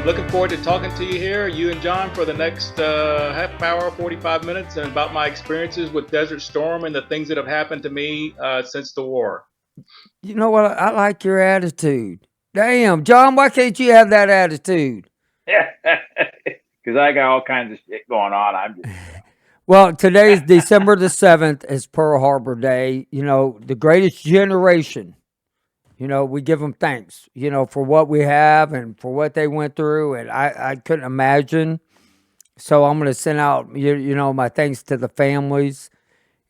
Looking forward to talking to you here, you and John, for the next half hour, 45 minutes, and about my experiences with Desert Storm and the things that have happened to me since the war. You know what? I like your attitude. Damn, John, why can't you have that attitude? Because I got all kinds of shit going on. I'm just, Well, today is December the 7th. It's Pearl Harbor Day. You know, the greatest generation. You know, we give them thanks, you know, for what we have and for what they went through. And I couldn't imagine. So I'm going to send out, you know, my thanks to the families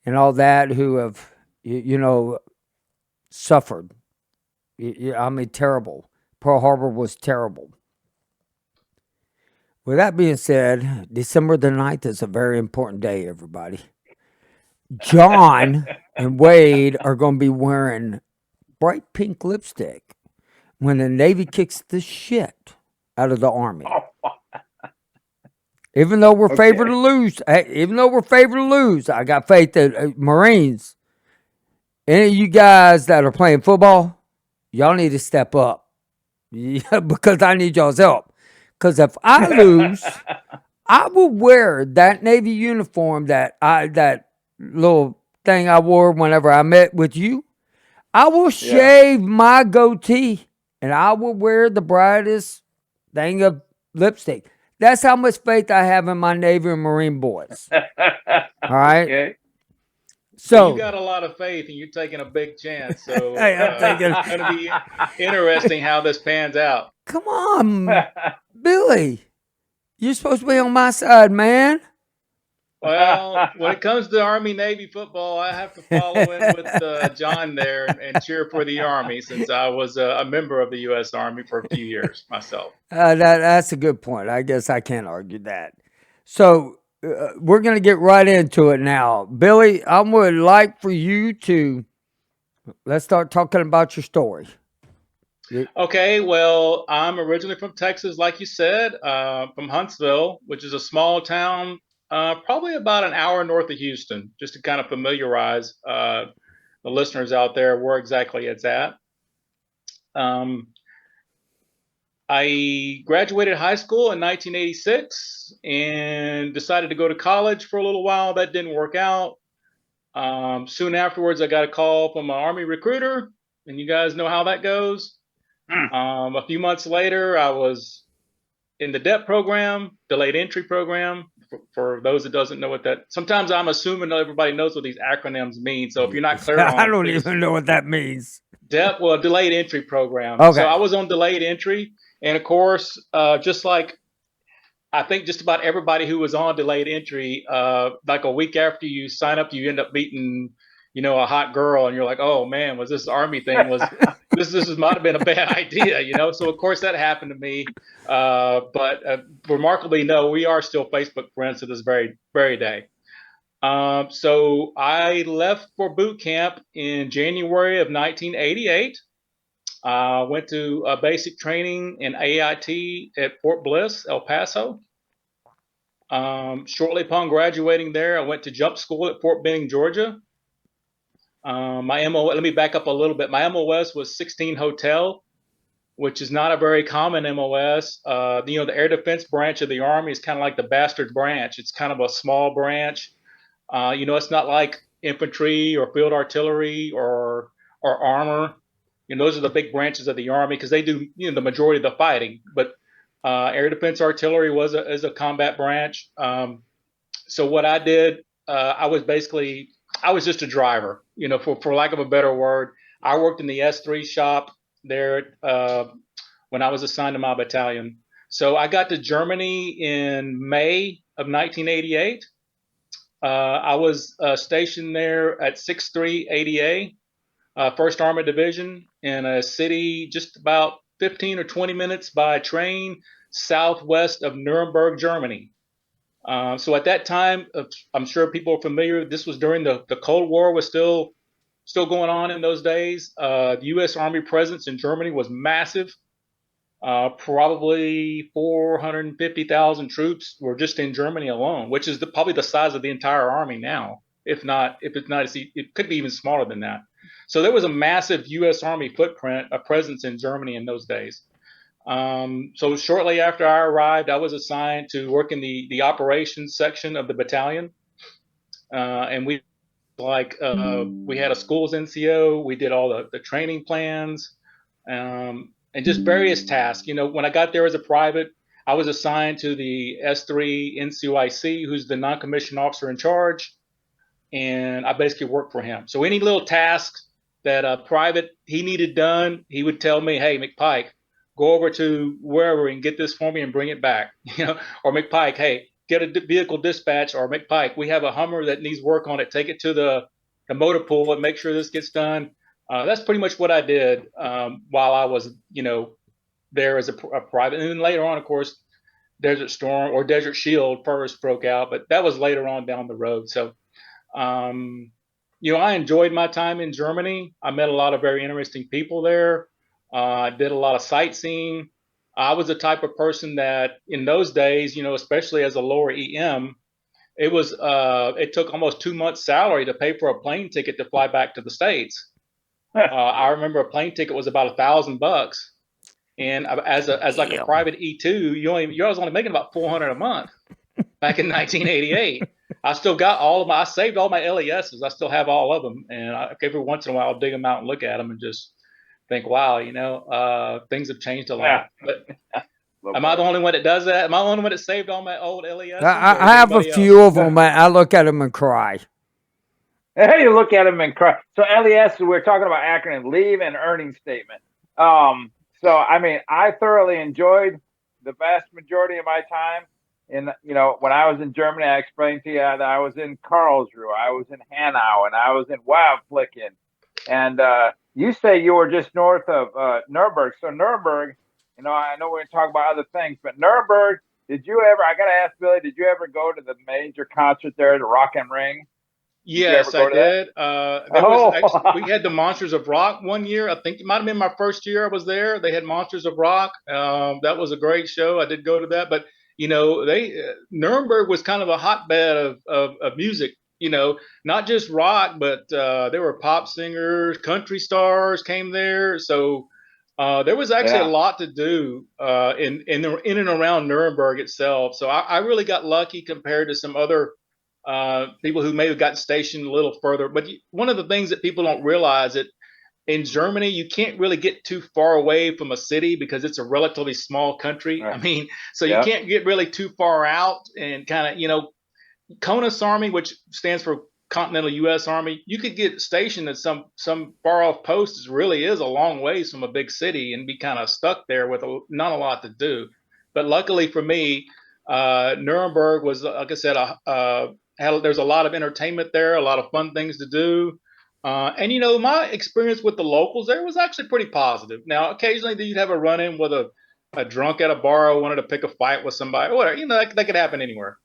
and all that who have, you know, suffered. I mean, terrible. Pearl Harbor was terrible. With that being said, December the 9th is a very important day, everybody. John and Wade are going to be wearing bright pink lipstick when the Navy kicks the shit out of the Army. Even though we're favored to lose, I got faith that Marines, any of you guys that are playing football, y'all need to step up. Yeah, because I need y'all's help. Because if I lose, I will wear that Navy uniform that little thing I wore whenever I met with you. I will shave my goatee and I will wear the brightest thing of lipstick. That's how much faith I have in my Navy and Marine boys. All right. Okay. So you got a lot of faith, and you're taking a big chance. So hey, I'm thinking, it's going to be interesting how this pans out. come on, Billy. You're supposed to be on my side, man. Well, when it comes to Army Navy football, I have to follow in with John there and cheer for the Army, since I was a member of the U.S. Army for a few years myself. That's a good point. I guess I can't argue that. So we're going to get right into it now. Billy, I would like for you to let's start talking about your story. Okay, well, I'm originally from Texas, like you said, from Huntsville, which is a small town, probably about an hour north of Houston, just to kind of familiarize the listeners out there where exactly it's at. Um, I graduated high school in 1986 and decided to go to college for a little while. That didn't work out. Soon afterwards, I got a call from an Army recruiter, and you guys know how that goes. A few months later, I was in the DEP program, delayed entry program. For those that doesn't know what that, sometimes I'm assuming everybody knows what these acronyms mean. So if you're not clear on, I don't even know what that means. DEP, well, delayed entry program. Okay. So I was on delayed entry, and of course, just like I think just about everybody who was on delayed entry, like a week after you sign up, you end up meeting, you know, a hot girl, and you're like, oh man, was this Army thing? Was this might have been a bad idea, you know? So of course that happened to me, but remarkably, no, we are still Facebook friends to this very day. So I left for boot camp in January of 1988. Went to basic training in AIT at Fort Bliss, El Paso. Shortly upon graduating there, I went to jump school at Fort Benning, Georgia. My MO, let me back up a little bit. My MOS was 16 Hotel, which is not a very common MOS. You know, the Air Defense branch of the Army is kind of like the bastard branch. It's kind of a small branch. You know, it's not like infantry or field artillery or armor. You know, those are the big branches of the Army because they do, you know, the majority of the fighting. But Air Defense Artillery is a combat branch. So what I did, I was just a driver, you know, for lack of a better word. I worked in the S3 shop there when I was assigned to my battalion. So I got to Germany in May of 1988. I was stationed there at 6-3 ADA, 1st Armored Division, in a city just about 15 or 20 minutes by train southwest of Nuremberg, Germany. So at that time, I'm sure people are familiar. This was during the Cold War was still going on in those days. The U.S. Army presence in Germany was massive. Probably 450,000 troops were just in Germany alone, which is probably the size of the entire army now. If it's not, it could be even smaller than that. So there was a massive U.S. Army footprint, a presence in Germany in those days. So shortly after I arrived, I was assigned to work in the operations section of the battalion, and we had a schools NCO. We did all the training plans, and just various tasks. When I got there as a private, I was assigned to the S3 NCOIC, who's the non-commissioned officer in charge, and I basically worked for him. So any little tasks that a private he needed done, he would tell me, "Hey, McPike, go over to wherever and get this for me and bring it back." Or McPike, "Hey, get a vehicle dispatch," or McPike, "We have a Hummer that needs work on it. Take it to the motor pool and make sure this gets done." That's pretty much what I did while I was, there as a private. And then later on, of course, Desert Storm or Desert Shield first broke out, but that was later on down the road. So, I enjoyed my time in Germany. I met a lot of very interesting people there. I did a lot of sightseeing. I was the type of person that in those days, especially as a lower EM, it took almost 2 months' salary to pay for a plane ticket to fly back to the States. I remember a plane ticket was about $1,000, and as like a private E2, I was only making about $400 a month back in 1988. I still got I saved all my LESs. I still have all of them, and every once in a while I'll dig them out and look at them and just think, wow, things have changed a lot. But am I the only one that does that? Am I the only one that saved all my old LESs? I have a few of them, man. I look at them and cry. Hey, you look at them and cry. So LES, we're talking about acronym, leave and earning statement. So I mean, I thoroughly enjoyed the vast majority of my time. And when I was in Germany, I explained to you that I was in Karlsruhe, I was in Hanau, and I was in Wildflicken. And you say you were just north of Nuremberg. So Nuremberg, I know we're going to talk about other things, but Nuremberg, I got to ask Billy, did you ever go to the major concert there, the Rock and Ring? Yes, I did. We had the Monsters of Rock one year. I think it might have been my first year I was there. They had Monsters of Rock. That was a great show. I did go to that, but Nuremberg was kind of a hotbed of music. Not just rock, but there were pop singers, country stars came there. So there was actually a lot to do in and around Nuremberg itself. So I really got lucky compared to some other people who may have gotten stationed a little further. But one of the things that people don't realize that in Germany, you can't really get too far away from a city because it's a relatively small country. Right. I mean, so you can't get really too far out and kind of, CONUS Army, which stands for Continental U.S. Army, you could get stationed at some far off posts. Really is a long ways from a big city and be kind of stuck there with not a lot to do. But luckily for me, Nuremberg was, like I said, there's a lot of entertainment there, a lot of fun things to do. And my experience with the locals there was actually pretty positive. Now, occasionally you'd have a run-in with a drunk at a bar who wanted to pick a fight with somebody, or whatever. That could happen anywhere.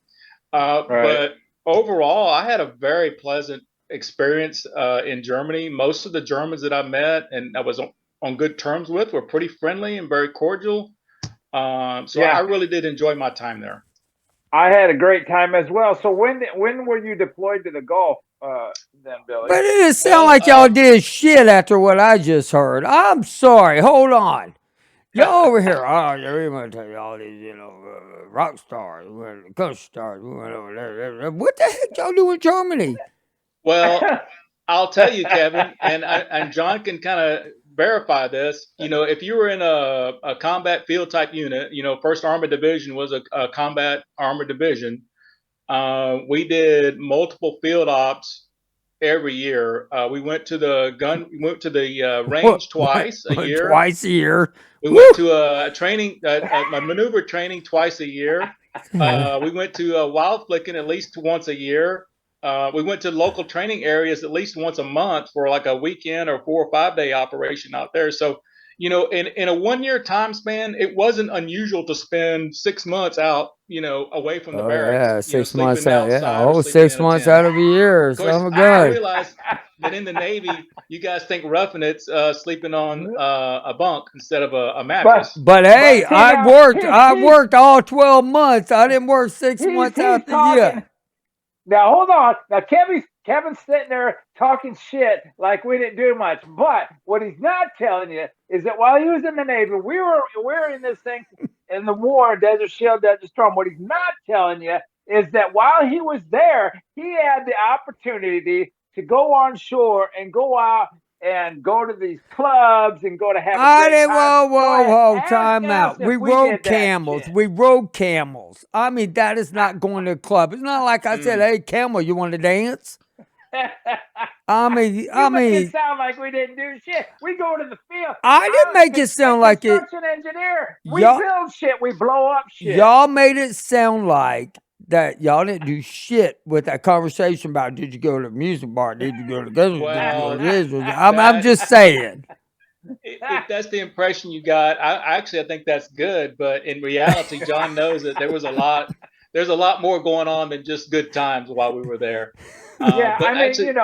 Right. But overall, I had a very pleasant experience in Germany. Most of the Germans that I met and I was on good terms with were pretty friendly and very cordial. I really did enjoy my time there. I had a great time as well. So when were you deployed to the Gulf then, Billy? But it didn't sound like y'all did shit after what I just heard. I'm sorry. Hold on. Y'all over here, we want to tell you all these, rock stars, coast stars. We went over there. What the heck y'all do in Germany? Well, I'll tell you, Kevin, and John can kind of verify this. If you were in a combat field type unit, 1st Armored Division was a combat armored division. We did multiple field ops every year. We went to the range twice a year. Twice a year. We went to a training, a maneuver training twice a year. We went to Wildflicken at least once a year. We went to local training areas at least once a month for like a weekend or 4 or 5 day operation out there. So, in a 1 year time span, it wasn't unusual to spend 6 months out, away from the barracks. Yeah, 6 months out. Yeah, 6 months out of a year. Of course, I realized that in the Navy, you guys think roughing it's sleeping on a bunk instead of a mattress. But hey, I worked all 12 months. I didn't work 6 months out the year. Now hold on. Now Kevin's sitting there talking shit like we didn't do much. But what he's not telling you is that while he was in the Navy, we were in this thing in the war, Desert Shield, Desert Storm. What he's not telling you is that while he was there, he had the opportunity to go on shore and go out and go to these clubs and go to have a great time. Whoa, time out. We rode did that camels. shit. We rode camels. I mean, that is not going to a club. It's not like I said, hey, camel, you want to dance? I mean, You make it sound like we didn't do shit. We go to the field. I didn't make it sound like it. Construction engineer. We build shit. We blow up shit. Y'all made it sound like that y'all didn't do shit with that conversation about did you go to the music bar? Did you go to this? Well, I'm just saying. If that's the impression you got, I think that's good. But in reality, John knows that there's a lot more going on than just good times while we were there. Yeah, but I mean, actually,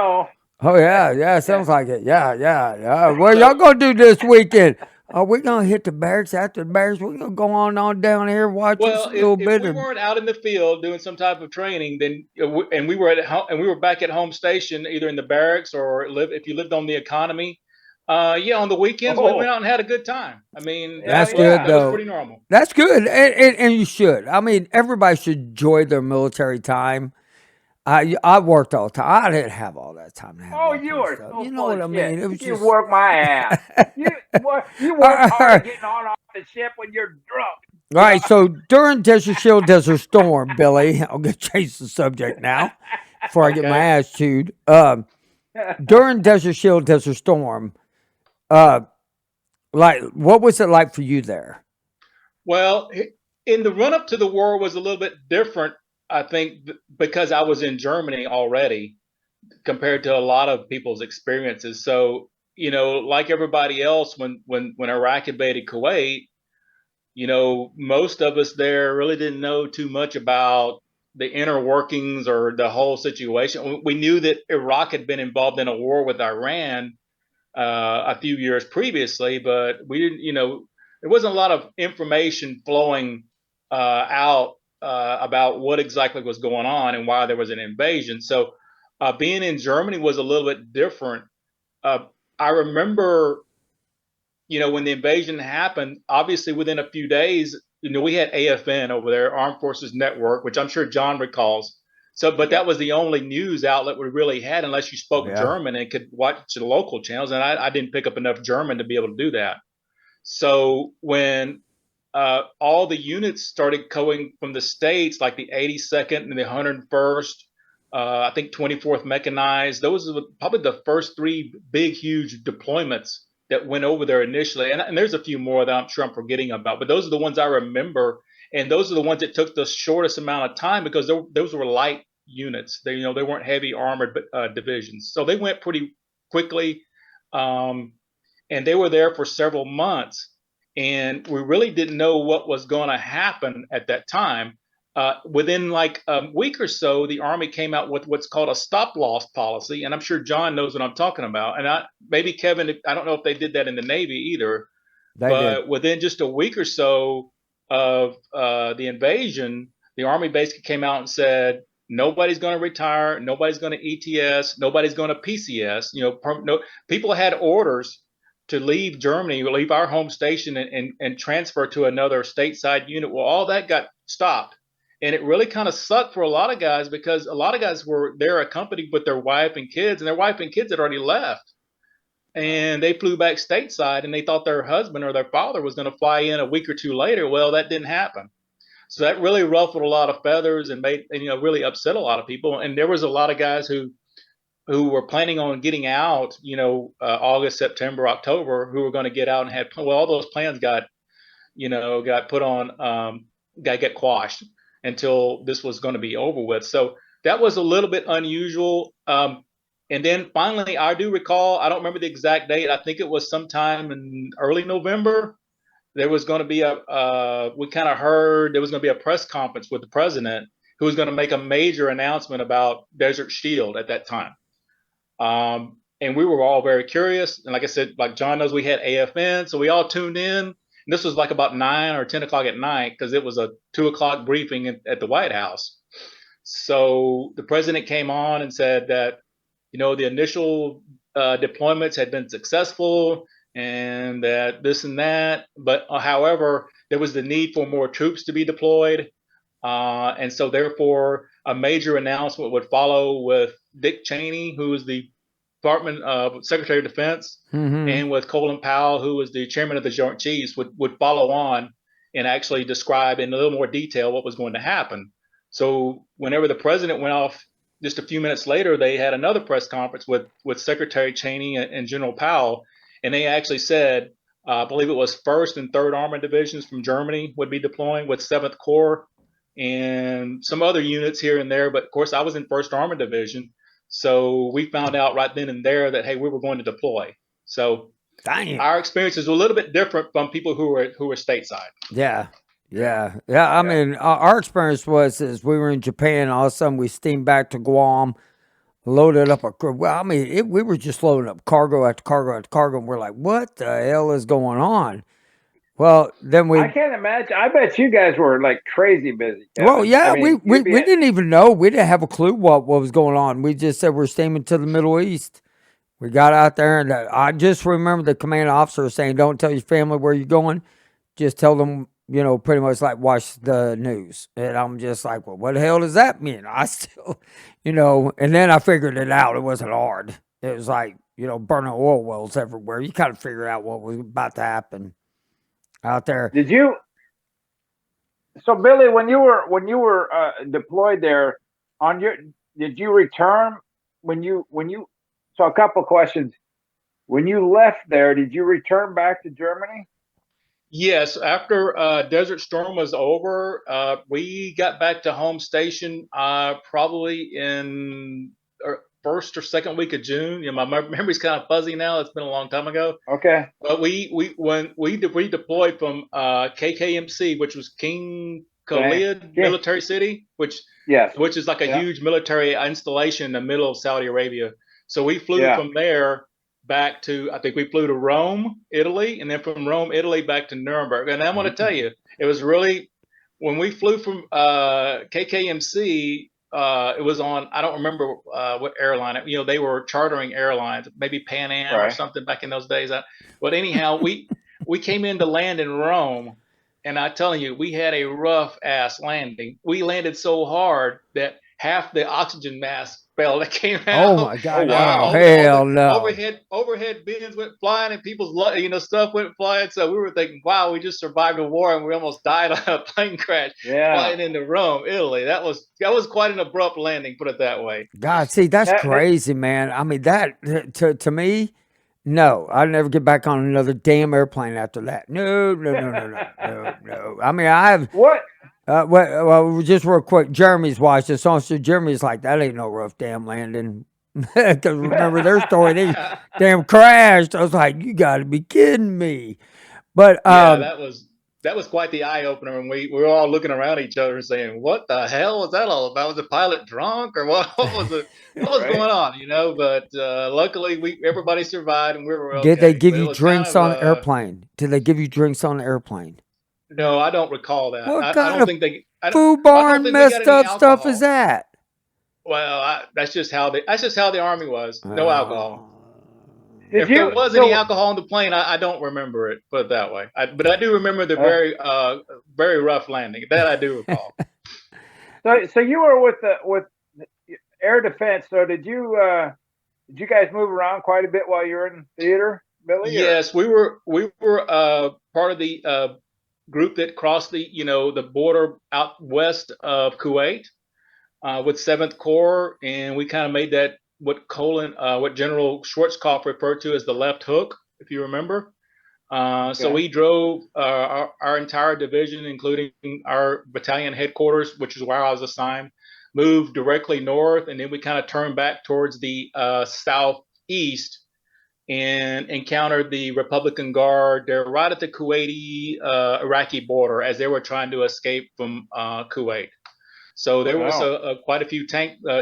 Oh yeah, sounds like it. Yeah. What y'all gonna do this weekend? Oh, we're gonna hit the Bears. After the Bears, we're gonna go on down here, watch us a little bit. If we weren't out in the field doing some type of training, then and we were at home, and we were back at home station, either in the barracks or if you lived on the economy. On the weekends we went out and had a good time. I mean, that's good though. That was pretty normal. That's good, and you should. I mean, everybody should enjoy their military time. I worked all the time. I didn't have all that time to have. You were. So you know what I mean? It was you work my ass. you work hard getting on off the ship when you're drunk. All right. So during Desert Shield, Desert Storm, Billy, I'll change the subject now before I get my ass chewed. During Desert Shield, Desert Storm, like what was it like for you there? Well, in the run up to the war was a little bit different. I think because I was in Germany already compared to a lot of people's experiences. So, like everybody else, when Iraq invaded Kuwait, most of us there really didn't know too much about the inner workings or the whole situation. We knew that Iraq had been involved in a war with Iran a few years previously, but we didn't, there wasn't a lot of information flowing out about what exactly was going on and why there was an invasion. So being in Germany was a little bit different. I remember, when the invasion happened, obviously within a few days, we had AFN over there, Armed Forces Network, which I'm sure John recalls. So, but that was the only news outlet we really had, unless you spoke German and could watch the local channels. And I didn't pick up enough German to be able to do that. So when all the units started going from the States, like the 82nd and the 101st, I think 24th Mechanized. Those are probably the first three big, huge deployments that went over there initially. And there's a few more that I'm sure I'm forgetting about, but those are the ones I remember. And those are the ones that took the shortest amount of time because those were light units. They weren't heavy armored divisions. So they went pretty quickly. And they were there for several months. And we really didn't know what was going to happen at that time. Within like a week or so, the Army came out with what's called a stop-loss policy. And I'm sure John knows what I'm talking about. And maybe Kevin, I don't know if they did that in the Navy either. But within just a week or so of the invasion, the Army basically came out and said, nobody's going to retire. Nobody's going to ETS. Nobody's going to PCS. People had orders to leave Germany, leave our home station and transfer to another stateside unit. Well, all that got stopped. And it really kind of sucked for a lot of guys because a lot of guys were there accompanied with their wife and kids, and their wife and kids had already left. And they flew back stateside and they thought their husband or their father was going to fly in a week or two later. Well, that didn't happen. So that really ruffled a lot of feathers and really upset a lot of people. And there was a lot of guys who were planning on getting out, August, September, October, who were going to get out and had, all those plans got put on, got quashed until this was going to be over with. So that was a little bit unusual. And then finally, I do recall, I don't remember the exact date. I think it was sometime in early November. There was going to be we kind of heard there was going to be a press conference with the president who was going to make a major announcement about Desert Shield at that time. And we were all very curious. And like I said, like John knows, we had AFN. So we all tuned in. And this was like about 9 or 10 o'clock at night because it was a 2 o'clock briefing at the White House. So the president came on and said that the initial deployments had been successful, and that this and that. But however, there was the need for more troops to be deployed, and so therefore a major announcement would follow with Dick Cheney, who was the Department Secretary of Defense, and with Colin Powell, who was the chairman of the Joint Chiefs, would follow on and actually describe in a little more detail what was going to happen. So whenever the president went off just a few minutes later, they had another press conference with Secretary Cheney and General Powell, and they actually said, I believe it was First and Third Armored Divisions from Germany would be deploying with Seventh Corps and some other units here and there. But of course, I was in First Armored Division, so we found out right then and there that hey, we were going to deploy. So Dang. our experience is a little bit different from people who were stateside. Yeah. I mean, our experience was is we were in Japan. All of a sudden, we steamed back to Guam, loaded up we were just loading up cargo after cargo after cargo, and we're like, "What the hell is going on?" Well, then I can't imagine. I bet you guys were like crazy busy. Kevin. Well, yeah, I mean, we didn't even know. We didn't have a clue what was going on. We just said we're steaming to the Middle East. We got out there, and I just remember the commanding officer saying, "Don't tell your family where you're going. Just tell them, pretty much like watch the news." And I'm just like, well, what the hell does that mean? I still, and then I figured it out. It wasn't hard. It was like, burning oil wells everywhere. You kind of figure out what was about to happen out there. Did you? So Billy, when you were deployed there, did you return when you? So a couple of questions. When you left there, did you return back to Germany? Yes, after Desert Storm was over, we got back to home station probably in first or second week of June. My memory's kind of fuzzy now. It's been a long time ago. Okay. But when we deployed from KKMC, which was King Khalid Military City, which is like a huge military installation in the middle of Saudi Arabia. So we flew from there back to, I think we flew to Rome, Italy, and then from Rome, Italy, back to Nuremberg. And I want to tell you, it was really, when we flew from KKMC, it was on, I don't remember what airline, they were chartering airlines, maybe Pan Am or something back in those days. But anyhow, we came in to land in Rome, and I'm telling you, we had a rough ass landing. We landed so hard that half the oxygen mask fell that came out. Oh my God! Oh, wow. Hell no! Overhead bins went flying, and people's stuff went flying. So we were thinking, wow, we just survived a war, and we almost died on a plane crash flying into Rome, Italy. That was quite an abrupt landing, put it that way. God, see, that's crazy, man. I mean, that to me, no, I'd never get back on another damn airplane after that. No. I mean, I have what. Well, just real quick, Jeremy's watched this. So Jeremy's like, that ain't no rough damn landing. Because remember their story, they damn crashed. I was like, you got to be kidding me. But that was quite the eye opener, and we were all looking around each other and saying, "What the hell was that all about? Was the pilot drunk, or what was it? What was going on?" But luckily, everybody survived, and we were okay. Did they give you drinks on the airplane? Did they give you drinks on the airplane? No, I don't recall that. What I kind don't of think they food barn messed up stuff is that? Well, that's just how the Army was. No alcohol. If there was any alcohol on the plane, I don't remember it. Put it that way. But I do remember the very rough landing. That I do recall. So you were with air defense. So did you guys move around quite a bit while you were in theater, Billy? Yes, we were part of the group that crossed the border out west of Kuwait with 7th Corps, and we kind of made that what General Schwarzkopf referred to as the left hook, if you remember. So we drove our entire division, including our battalion headquarters, which is where I was assigned, moved directly north, and then we kind of turned back towards the southeast and encountered the Republican Guard. They're right at the Kuwaiti Iraqi border as they were trying to escape from Kuwait. So there was quite a few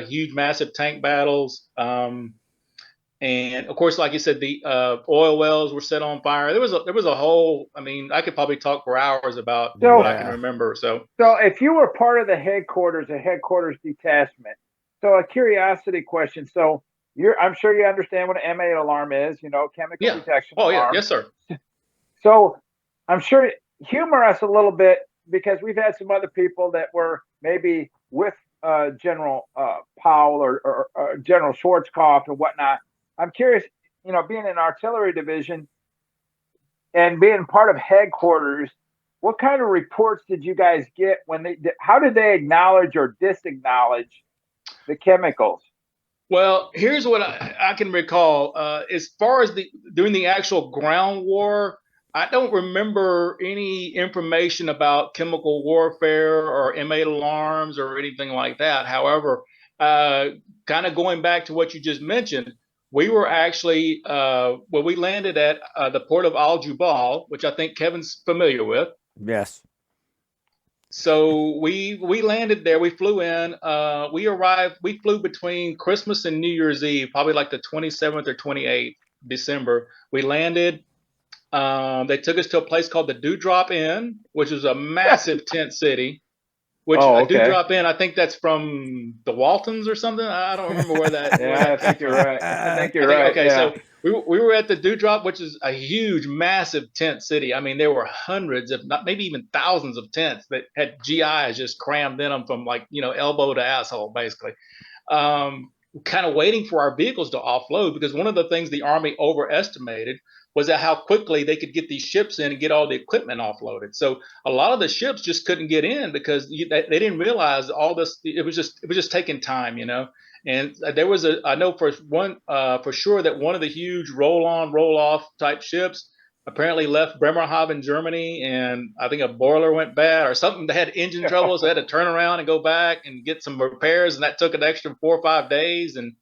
huge, massive tank battles. And of course, like you said, the oil wells were set on fire. There was a whole, I mean, I could probably talk for hours about what I can remember. So if you were part of the headquarters detachment, so a curiosity question. So I'm sure you understand what an M8 alarm is. Chemical Yeah. detection Oh yeah. alarm. Yes, sir. So I'm sure humor us a little bit because we've had some other people that were maybe with General Powell or General Schwarzkopf and whatnot. I'm curious, being in artillery division and being part of headquarters, what kind of reports did you guys get how did they acknowledge or disacknowledge the chemicals? Well, here's what I can recall. As far as during the actual ground war, I don't remember any information about chemical warfare or M8 alarms or anything like that. However, kind of going back to what you just mentioned, we were actually we landed at the port of Al Jubal, which I think Kevin's familiar with. Yes. So we landed there. We flew in. We arrived. We flew between Christmas and New Year's Eve, probably like the 27th or 28th December. We landed. They took us to a place called the Dewdrop Inn, which was a massive tent city. Which Oh, a okay. Dewdrop Inn, I think that's from the Waltons or something. I don't remember where that Yeah, I came think you're from. right. I think I you're think right. okay, Yeah. so we were at the Dewdrop, which is a huge, massive tent city. I mean, there were hundreds, if not maybe even thousands, of tents that had GIs just crammed in them from like elbow to asshole, basically. Um, kind of waiting for our vehicles to offload because one of the things the Army overestimated was that how quickly they could get these ships in and get all the equipment offloaded. So a lot of the ships just couldn't get in because they didn't realize all this. It was just taking time, And there was I know for sure that one of the huge roll on roll off type ships apparently left Bremerhaven, Germany, and I think a boiler went bad or something. They had engine trouble, so they had to turn around and go back and get some repairs, and that took an extra 4 or 5 days. And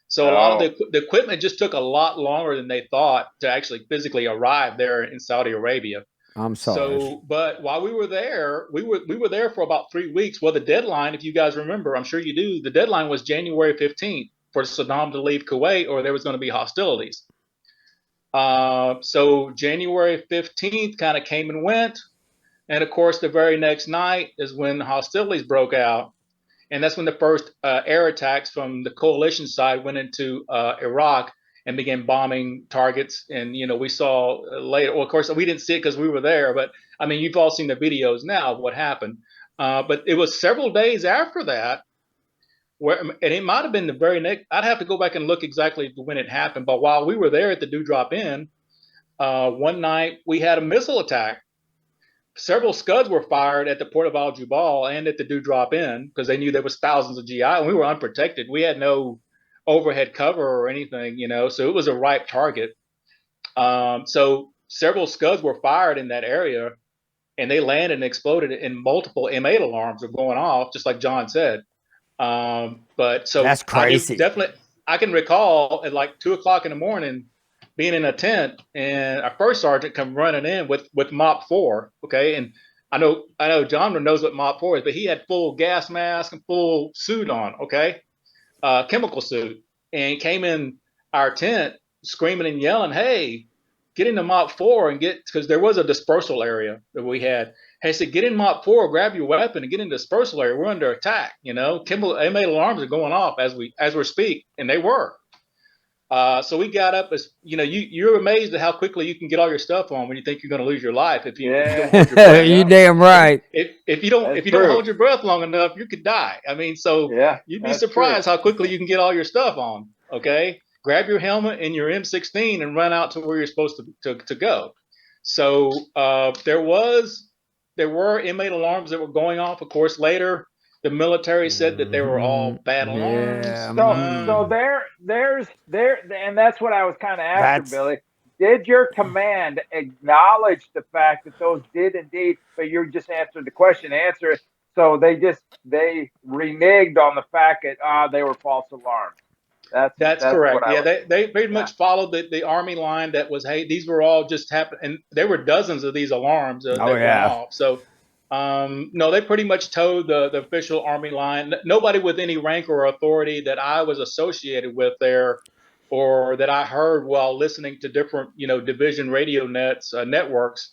so a lot of Oh, the equipment just took a lot longer than they thought to actually physically arrive there in Saudi Arabia. I'm sorry. So, but while we were there, we were there for about 3 weeks. Well, the deadline, if you guys remember, I'm sure you do, the deadline was January 15th for Saddam to leave Kuwait, or there was going to be hostilities. So January 15th kind of came and went. And of course, the very next night is when hostilities broke out. And that's when the first air attacks from the coalition side went into Iraq and began bombing targets. And, we saw later, well, of course, we didn't see it because we were there. But I mean, you've all seen the videos now of what happened. But it was several days after that and it might have been the very next, I'd have to go back and look exactly when it happened. But while we were there at the Dewdrop Inn, one night we had a missile attack. Several scuds were fired at the port of Al Jubal and at the Dewdrop Inn because they knew there was thousands of GI and we were unprotected. We had no overhead cover or anything, so it was a ripe target. So several scuds were fired in that area and they landed and exploded and multiple M8 alarms were going off, just like John said. But so That's crazy. I can recall at like 2 o'clock in the morning being in a tent and our first sergeant come running in with Mop 4. Okay. And I know John knows what Mop 4 is, but he had full gas mask and full suit on. Okay. Chemical suit, and came in our tent screaming and yelling, "Hey, get into Mop 4 and get," because there was a dispersal area that we had. Hey, said, "Get in Mop 4, grab your weapon, and get in the dispersal area. We're under attack." Chemical M8 alarms are going off as we speak, and they were. So we got up as you're amazed at how quickly you can get all your stuff on when you think you're going to lose your life if you don't hold your breath. You damn right. If you don't hold your breath long enough, you could die. I mean, so yeah, you'd be surprised how quickly you can get all your stuff on. Okay, grab your helmet and your M16 and run out to where you're supposed to go. So there were M8 alarms that were going off. Of course, later the military said that they were all bad alarms. Yeah. So there, and that's what I was kind of after, That's Billy. Did your command acknowledge the fact that those did indeed? But you just answered the question. Answer it. So they reneged on the fact that they were false alarms. That's That's what correct. I Yeah, was. they pretty Yeah. much followed the Army line that was, hey, these were all just happened, and there were dozens of these alarms oh that went yeah. off. So, no, they pretty much towed the official Army line. Nobody with any rank or authority that I was associated with there, or that I heard while listening to different, division radio networks,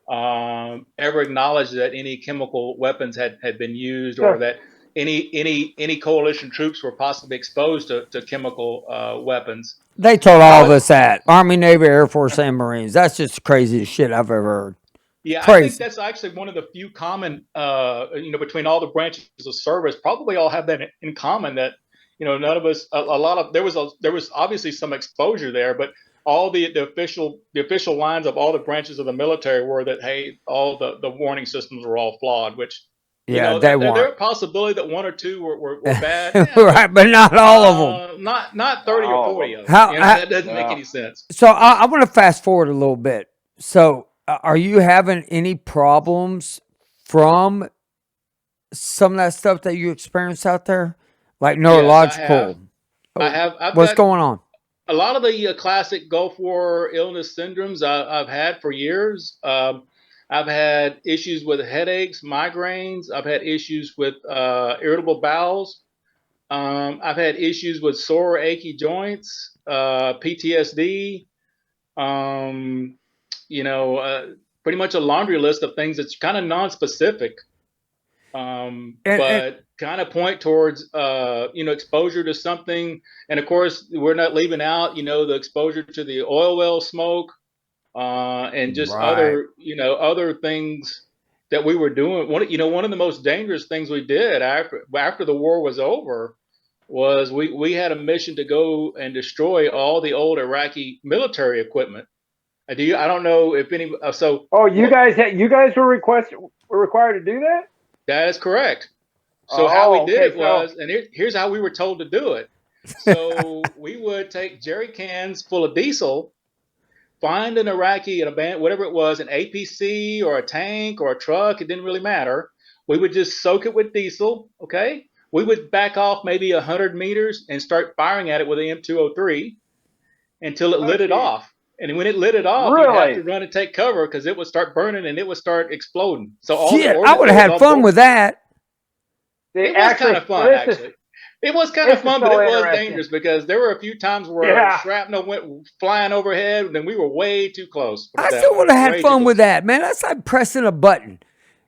ever acknowledged that any chemical weapons had been used, or So that any coalition troops were possibly exposed to chemical weapons. They told all of was- us that. Army, Navy, Air Force, and Marines. That's just the craziest shit I've ever heard. Yeah, I think Crazy. that's actually one of the few common, between all the branches of service, probably all have that in common. That none of us, a lot of there was obviously some exposure there, but all the official lines of all the branches of the military were that, hey, all the warning systems were all flawed. Which Yeah, they there weren't. a possibility that one or two were bad, Right, but not all of them. not 30 or 40 of them. How- That doesn't make any sense. So I want to fast forward a little bit. So are you having any problems from some of that stuff that you experience out there, like neurological? I have. What's going on? A lot of the classic Gulf War illness syndromes I've had for years. I've had issues with headaches, migraines. I've had issues with irritable bowels. I've had issues with sore, achy joints, PTSD. Pretty much a laundry list of things that's kind of non-specific, but kind of point towards exposure to something. And of course, we're not leaving out the exposure to the oil well smoke, and just other things that we were doing. One of the most dangerous things we did after the war was over was we had a mission to go and destroy all the old Iraqi military equipment. I don't know if any. You guys were required to do that? That is correct. So how we did it was, and here's how we were told to do it. So we would take jerry cans full of diesel, find an Iraqi, whatever it was, an APC or a tank or a truck, it didn't really matter. We would just soak it with diesel, okay? We would back off maybe 100 meters and start firing at it with the M203 until it lit it off. And when it lit it off, you have to run and take cover because it would start burning and it would start exploding. So I would have had fun with that. It was kind of fun, actually. It was kind of fun, but it was dangerous because there were a few times where shrapnel went flying overhead, and then we were way too close. I still would have had fun with that, man. That's like pressing a button.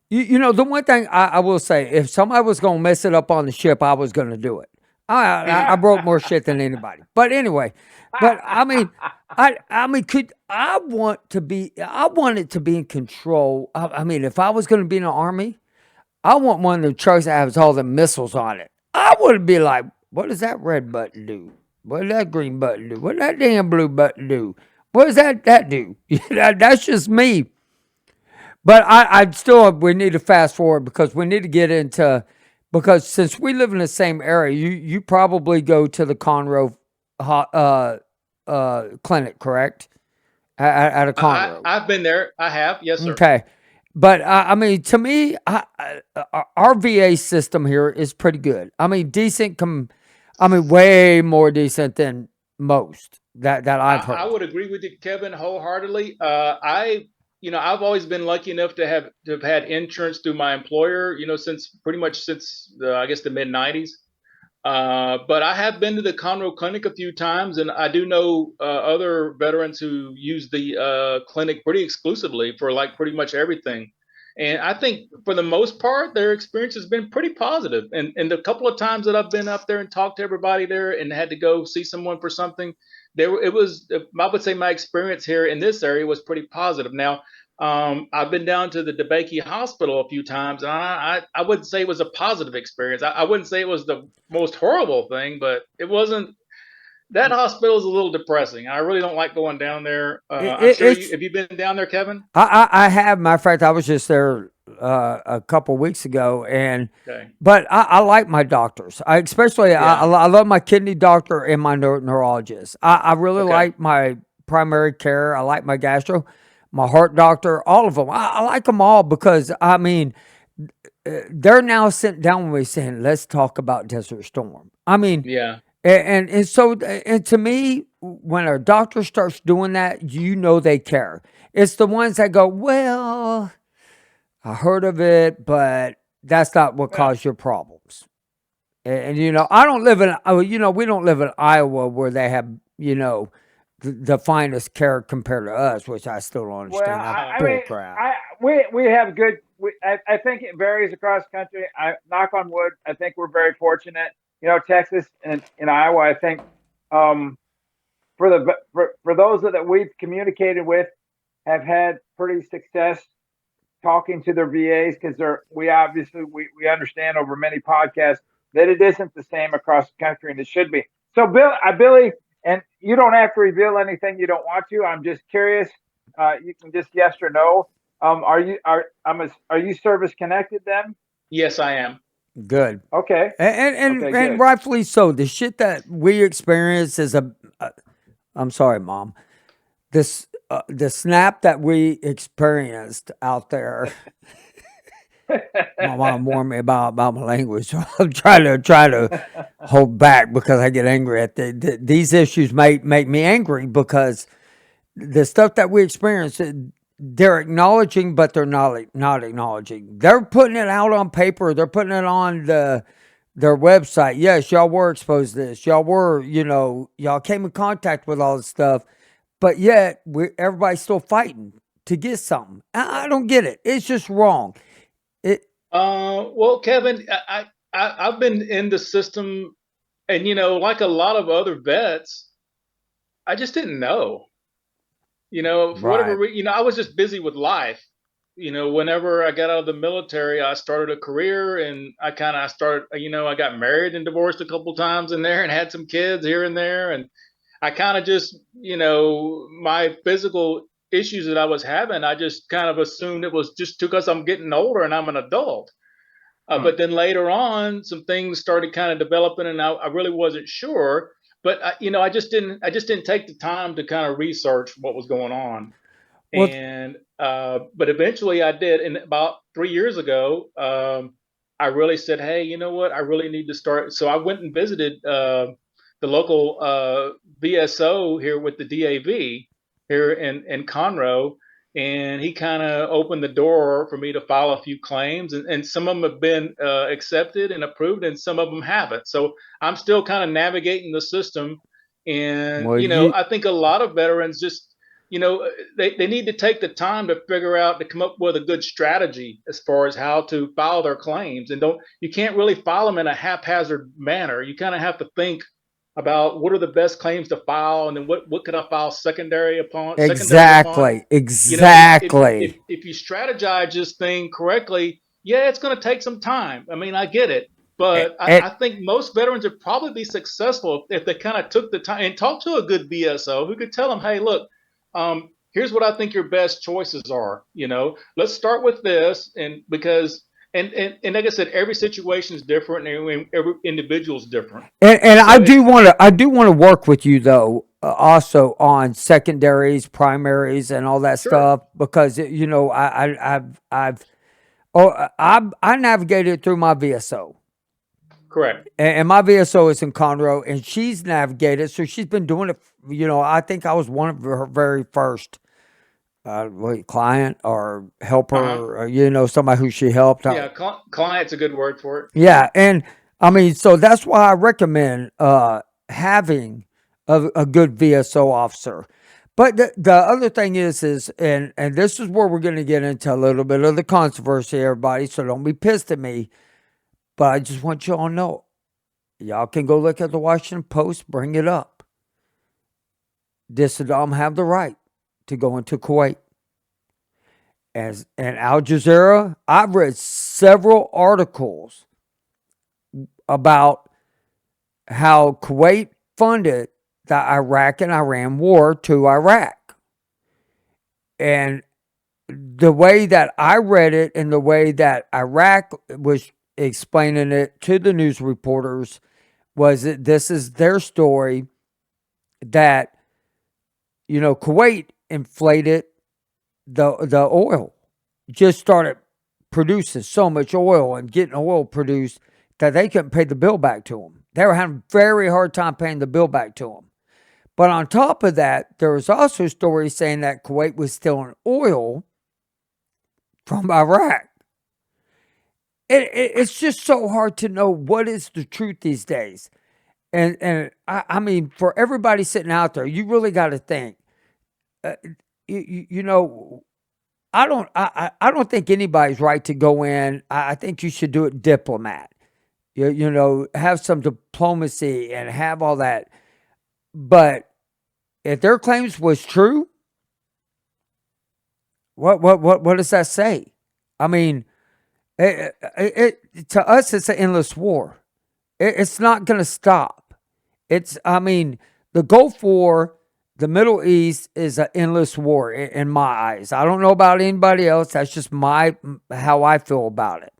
The one thing I will say, if somebody was going to mess it up on the ship, I was going to do it. I broke more shit than anybody. But anyway, I want it to be in control. I mean, if I was going to be in the Army, I want one of the trucks that has all the missiles on it. I would be like, what does that red button do? What does that green button do? What does that damn blue button do? What does that do? That's just me. But we need to fast forward because we need to get into, because since we live in the same area, you probably go to the Conroe clinic, correct? At a Conroe. I've been there. I have. Yes, sir. Okay. But I mean, to me, our VA system here is pretty good. I mean, way more decent than most that I've heard. I would agree with you, Kevin, wholeheartedly. I've always been lucky enough to have had insurance through my employer, since I guess the mid '90s. But I have been to the Conroe Clinic a few times, and I do know other veterans who use the clinic pretty exclusively for like pretty much everything. And I think for the most part, their experience has been pretty positive. And the couple of times that I've been up there and talked to everybody there and had to go see someone for something, I would say my experience here in this area was pretty positive. Now, I've been down to the DeBakey Hospital a few times, and I wouldn't say it was a positive experience. I wouldn't say it was the most horrible thing, but it wasn't. That hospital is a little depressing. I really don't like going down there. I'm sure have you been down there, Kevin? I have. Matter of fact, I was just there a couple weeks ago, but I like my doctors. I love my kidney doctor and my neurologist. I really like my primary care. I like my gastro, my heart doctor, all of them. I like them all because, I mean, they're now sitting down with me saying, let's talk about Desert Storm. I mean, yeah. And so to me, when a doctor starts doing that, they care. It's the ones that go, well, I heard of it, but that's not what caused your problems. And I don't live in, we don't live in Iowa where they have, the finest care compared to us, which I still don't understand. We have good. I think it varies across the country. I knock on wood. I think we're very fortunate. Texas and in Iowa. I think for those that we've communicated with have had pretty success talking to their VAs because we obviously we understand over many podcasts that it isn't the same across the country and it should be. So Billy, and you don't have to reveal anything you don't want to. I'm just curious. You can just yes or no. Are you service connected then? Yes, I am. Good. Okay. And Okay, good. rightfully so. The shit that we experience is I'm sorry, Mom. The snap that we experienced out there. My mom warned me about my language. So I'm trying to hold back because I get angry at these issues. Make me angry because the stuff that we experience, they're acknowledging, but they're not acknowledging. They're putting it out on paper. They're putting it on their website. Yes, y'all were exposed to this. Y'all were, y'all came in contact with all this stuff, but yet everybody's still fighting to get something. I don't get it. It's just wrong. Well, Kevin, I've been in the system, and like a lot of other vets, I just didn't know. For whatever Right. reason, I was just busy with life. Whenever I got out of the military, I started a career, and I got married and divorced a couple times in there, and had some kids here and there, and I kind of just, my physical issues that I was having, I just kind of assumed it was just because I'm getting older and I'm an adult. But then later on, some things started kind of developing, and I really wasn't sure. But I just didn't take the time to kind of research what was going on. Well, And but eventually I did. And about 3 years ago, I really said, hey, you know what? I really need to start. So I went and visited the local VSO here with the DAV here in Conroe, and he kind of opened the door for me to file a few claims, and some of them have been accepted and approved, and some of them haven't. So I'm still kind of navigating the system, and well, you I think a lot of veterans just they need to take the time to figure out to come up with a good strategy as far as how to file their claims, and you can't really file them in a haphazard manner. You kind of have to think about what are the best claims to file, and then what could I file secondary upon. exactly, If exactly. if you strategize this thing correctly, yeah, it's going to take some time. I mean, I get it, but I think most veterans would probably be successful if they kind of took the time and talked to a good BSO who could tell them, hey, look, here's what I think your best choices are. Let's start with this, and because and like I said, every situation is different, and every individual is different. And So I do want to work with you though, also on secondaries, primaries, and all that sure, stuff because I navigated through my VSO. correct. And my VSO is in Conroe, and she's navigated, so she's been doing it. I think I was one of her very first client or Uh-huh. helper, or, somebody who she helped. Yeah, client's a good word for it. Yeah, and I mean, so that's why I recommend having a good VSO officer. But the other thing is, and this is where we're going to get into a little bit of the controversy, everybody. So don't be pissed at me. But I just want y'all to know, y'all can go look at the Washington Post, bring it up. Did Saddam have the right to go into Kuwait? And Al Jazeera, I've read several articles about how Kuwait funded the Iraq and Iran war to Iraq. And the way that I read it and the way that Iraq was explaining it to the news reporters was that this is their story that, Kuwait inflated the oil, just started producing so much oil and getting oil produced that they couldn't pay the bill back to them. They were having a very hard time paying the bill back to them. But on top of that, there was also stories saying that Kuwait was stealing oil from Iraq. It's just so hard to know what is the truth these days. And I mean, for everybody sitting out there, you really got to think, you know, I don't think anybody's right to go in. I think you should do it diplomat. You know, have some diplomacy and have all that. But if their claims was true, what does that say? I mean, to us, it's an endless war. It's not going to stop. I mean, the Gulf War, the Middle East is an endless war in my eyes. I don't know about anybody else. That's just how I feel about it.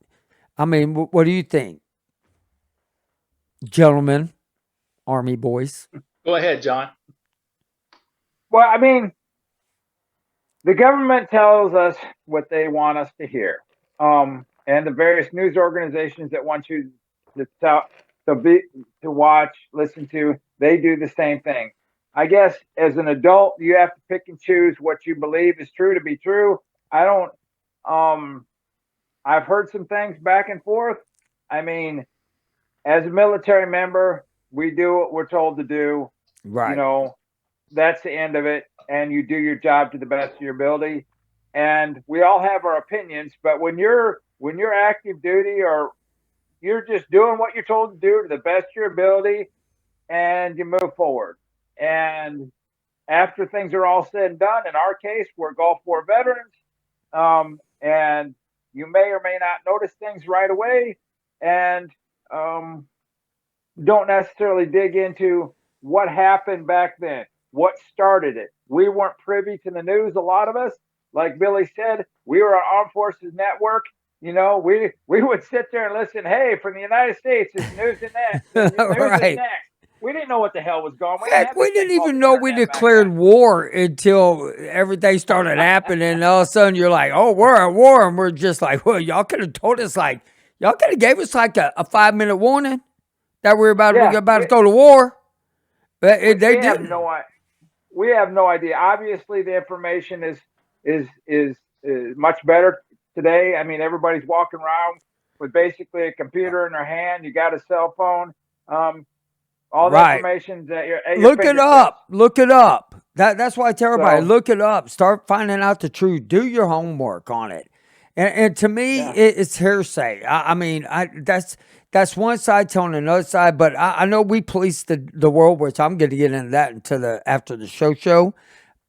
I mean, what do you think, gentlemen, Army boys? Go ahead, John. Well, I mean, the government tells us what they want us to hear, and the various news organizations that want you to watch, listen to, they do the same thing. I guess as an adult, you have to pick and choose what you believe is true to be true. I don't. I've heard some things back and forth. I mean, as a military member, we do what we're told to do. Right. You know, that's the end of it, and you do your job to the best of your ability. And we all have our opinions, but when you're active duty, or you're just doing what you're told to do to the best of your ability, and you move forward. And after things are all said and done, in our case, we're Gulf War veterans, and you may or may not notice things right away, and don't necessarily dig into what happened back then, what started it. We weren't privy to the news, a lot of us. Like Billy said, we were an Armed Forces network. You know, we would sit there and listen. Hey, from the United States, it's news and that. The news Right. is next. We didn't know what the hell was going on. Heck, we didn't even know we declared war until everything started happening. And all of a sudden, you're like, "Oh, we're at war," and we're just like, "Well, y'all could have told us y'all could have gave us a 5-minute warning that we're about to go to war." But they didn't. We have no idea. Obviously, the information is much better today. I mean, everybody's walking around with basically a computer in their hand. You got a cell phone. All the information's at your Look it up. Look it up. That's why I tell everybody, look it up. Start finding out the truth. Do your homework on it. And to me, it's hearsay. I mean, that's one side telling another side. But I know we police the world, which I'm going to get into that after the show.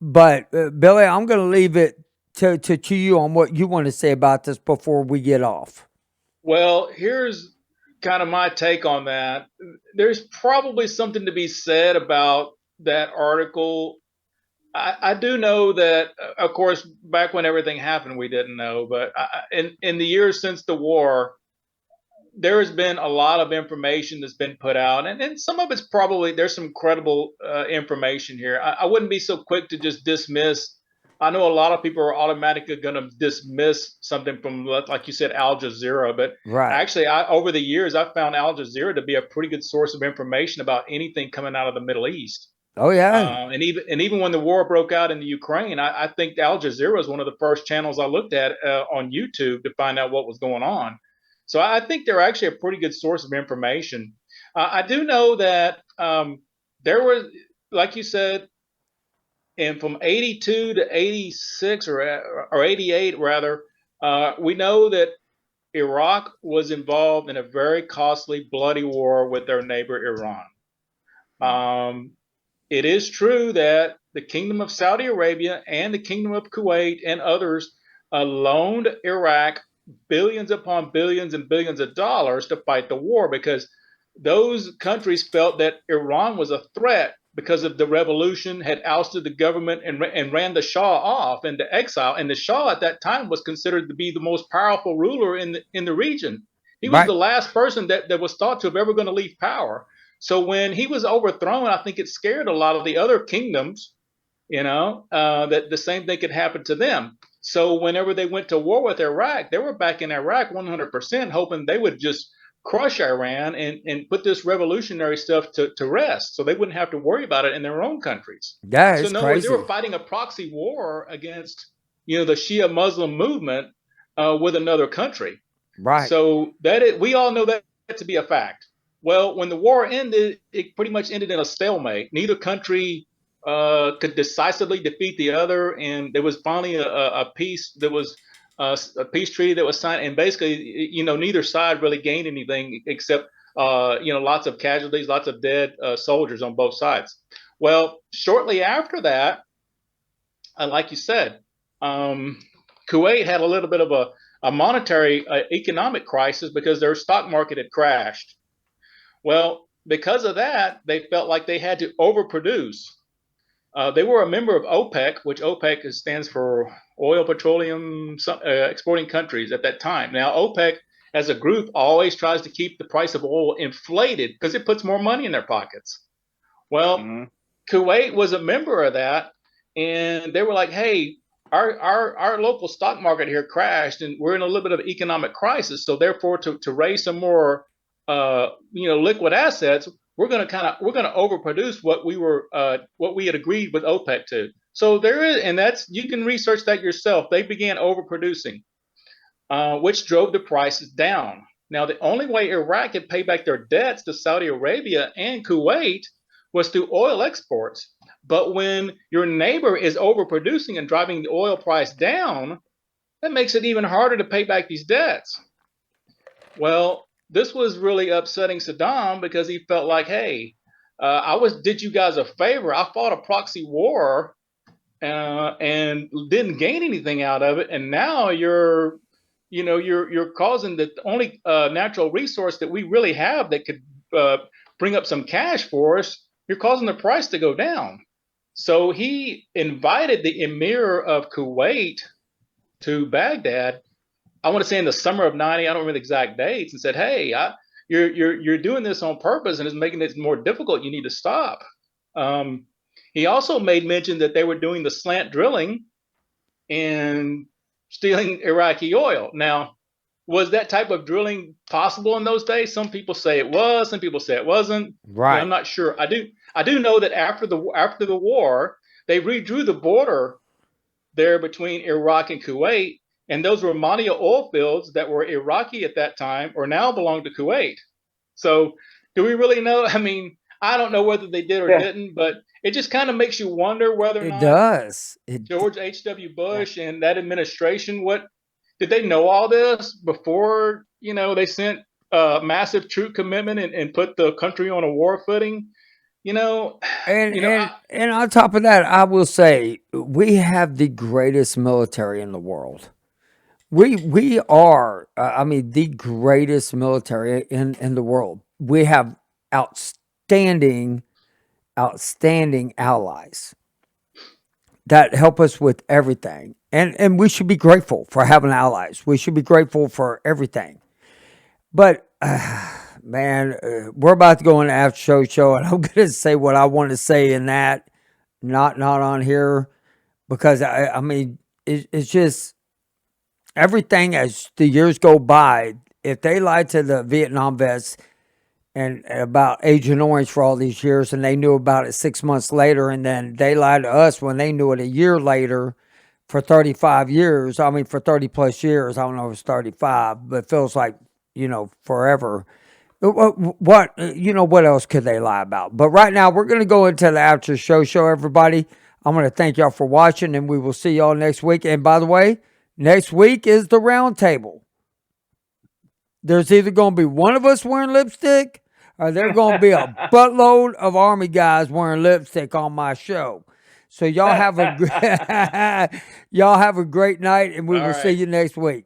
But Billy, I'm going to leave it to you on what you want to say about this before we get off. Well, here's kind of my take on that. There's probably something to be said about that article. I do know that, of course, back when everything happened, we didn't know. But in the years since the war, there has been a lot of information that's been put out, and some of it's probably, there's some credible information here. I wouldn't be so quick to just dismiss. I know a lot of people are automatically going to dismiss something from, like you said, Al Jazeera. But actually, over the years, I've found Al Jazeera to be a pretty good source of information about anything coming out of the Middle East. Oh yeah, and even when the war broke out in the Ukraine, I think Al Jazeera was one of the first channels I looked at on YouTube to find out what was going on. So I think they're actually a pretty good source of information. I do know that there was, like you said, and from 82 to 86 or 88 rather, we know that Iraq was involved in a very costly, bloody war with their neighbor Iran. It is true that the Kingdom of Saudi Arabia and the Kingdom of Kuwait and others loaned Iraq billions upon billions and billions of dollars to fight the war, because those countries felt that Iran was a threat because of the revolution had ousted the government and ran the Shah off into exile. And the Shah at that time was considered to be the most powerful ruler in the region. He was the last person that was thought to have ever going to leave power. So when he was overthrown, I think it scared a lot of the other kingdoms, that the same thing could happen to them. So whenever they went to war with Iraq, they were back in Iraq 100%, hoping they would just crush Iran and put this revolutionary stuff to rest, so they wouldn't have to worry about it in their own countries. Yeah, so in other words, they were fighting a proxy war against, the Shia Muslim movement with another country. Right. So we all know that to be a fact. Well, when the war ended, it pretty much ended in a stalemate. Neither country could decisively defeat the other, and there was finally a peace that was a peace treaty that was signed, and basically, neither side really gained anything except lots of casualties, lots of dead soldiers on both sides. Well, shortly after that, like you said, Kuwait had a little bit of a monetary economic crisis because their stock market had crashed. Well, because of that, they felt like they had to overproduce. They were a member of OPEC, which OPEC stands for Oil Petroleum Exporting Countries at that time. Now, OPEC as a group always tries to keep the price of oil inflated because it puts more money in their pockets. Well, Kuwait was a member of that, and they were like, hey, our local stock market here crashed, and we're in a little bit of economic crisis. So therefore, to raise some more liquid assets, we're going to overproduce what we had agreed with OPEC to. So there is, and you can research that yourself. They began overproducing, which drove the prices down. Now, the only way Iraq could pay back their debts to Saudi Arabia and Kuwait was through oil exports. But when your neighbor is overproducing and driving the oil price down, that makes it even harder to pay back these debts. Well, this was really upsetting Saddam because he felt like, hey, did you guys a favor. I fought a proxy war and didn't gain anything out of it, and now you're causing the only natural resource that we really have that could bring up some cash for us. You're causing the price to go down. So he invited the emir of Kuwait to Baghdad. I want to say in the summer of '90, I don't remember the exact dates, and said, "Hey, you're doing this on purpose, and it's making it more difficult. You need to stop." He also made mention that they were doing the slant drilling and stealing Iraqi oil. Now, was that type of drilling possible in those days? Some people say it was. Some people say it wasn't. Right. I'm not sure. I do know that after the war, they redrew the border there between Iraq and Kuwait. And those were Mania oil fields that were Iraqi at that time or now belong to Kuwait. So do we really know? I mean, I don't know whether they did or didn't, but it just kind of makes you wonder whether or not does. George H.W. Bush and that administration, did they know all this before, they sent a massive troop commitment and put the country on a war footing? And on top of that, I will say we have the greatest military in the world. We are, the greatest military in the world. We have outstanding allies that help us with everything. And we should be grateful for having allies. We should be grateful for everything. But, man, we're about to go into after show, and I'm going to say what I want to say in that, not on here, because, it's just everything as the years go by. If they lied to the Vietnam vets and about Agent Orange for all these years, and they knew about it 6 months later, and then they lied to us when they knew it a year later for 35 years. For 30 plus years. I don't know if it's 35, but it feels like, forever. What else could they lie about? But right now, we're going to go into the after show, everybody. I'm going to thank y'all for watching, and we will see y'all next week. And by the way, next week is the round table. There's either going to be one of us wearing lipstick, or there's going to be a buttload of Army guys wearing lipstick on my show. So y'all have a great night, and we will see you next week.